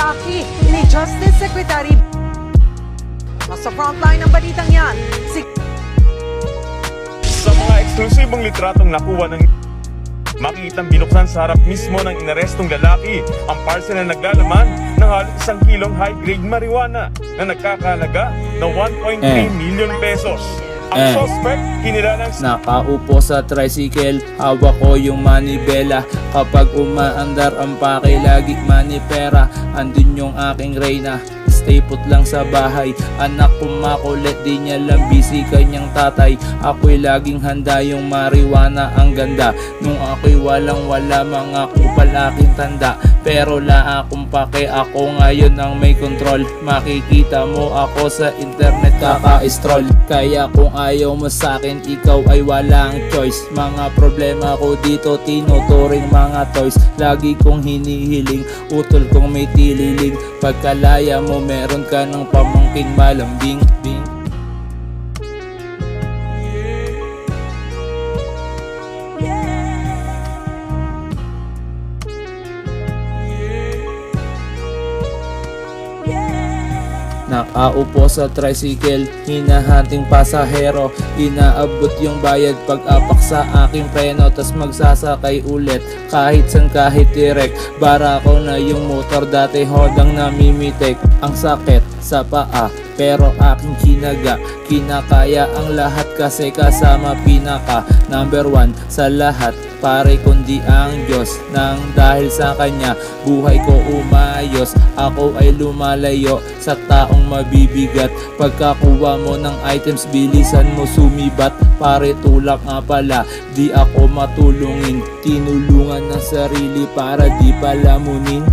lalaki ni Justice Secretary. Nasa frontline ng balitang yan, si Sa mga eksklusibong litratong nakuha ng makikitang binuksan sa harap mismo ng inarestong lalaki ang parcel na naglalaman ng halos 1 kilong high-grade marijuana na nagkakahalaga ng 1.3 million pesos. Ang suspect, kinilalang Nakaupo sa tricycle, hawak ko yung manibela. Kapag umaandar ang pake, lagi manipera. Andun yung aking reyna, stay put lang sa bahay. Anak ko makulit, di niya lang busy kanyang tatay. Ako'y laging handa, yung marijuana ang ganda. Nung ako'y walang wala, mga kupal aking tanda. Pero la akong pake, ako ngayon ang may control. Makikita mo ako sa internet kaka-stroll. Kaya kung ayaw mo sa'kin, ikaw ay walang choice. Mga problema ko dito, tinuturing mga toys. Lagi kong hinihiling, utol kong may tililing. Pagkalaya mo, meron ka ng pamangking malambing. Nakaupo sa tricycle, hinahanting pasahero. Inaabot yung bayad pag-apak sa aking preno, tas magsasakay ulit kahit san kahit direct. Bara ko na yung motor, dati hodang namimitik. Ang sakit sa paa, pero aking kinaga. Kinakaya ang lahat kasi kasama pinaka number 1 sa lahat, pare kundi ang Diyos. Nang dahil sa Kanya, buhay ko umayos. Ako ay lumalayo sa taong mabibigat. Pagkakuha mo ng items, bilisan mo sumibat. Pare tulak nga pala, di ako matulungin. Tinulungan ng sarili para di palamunin.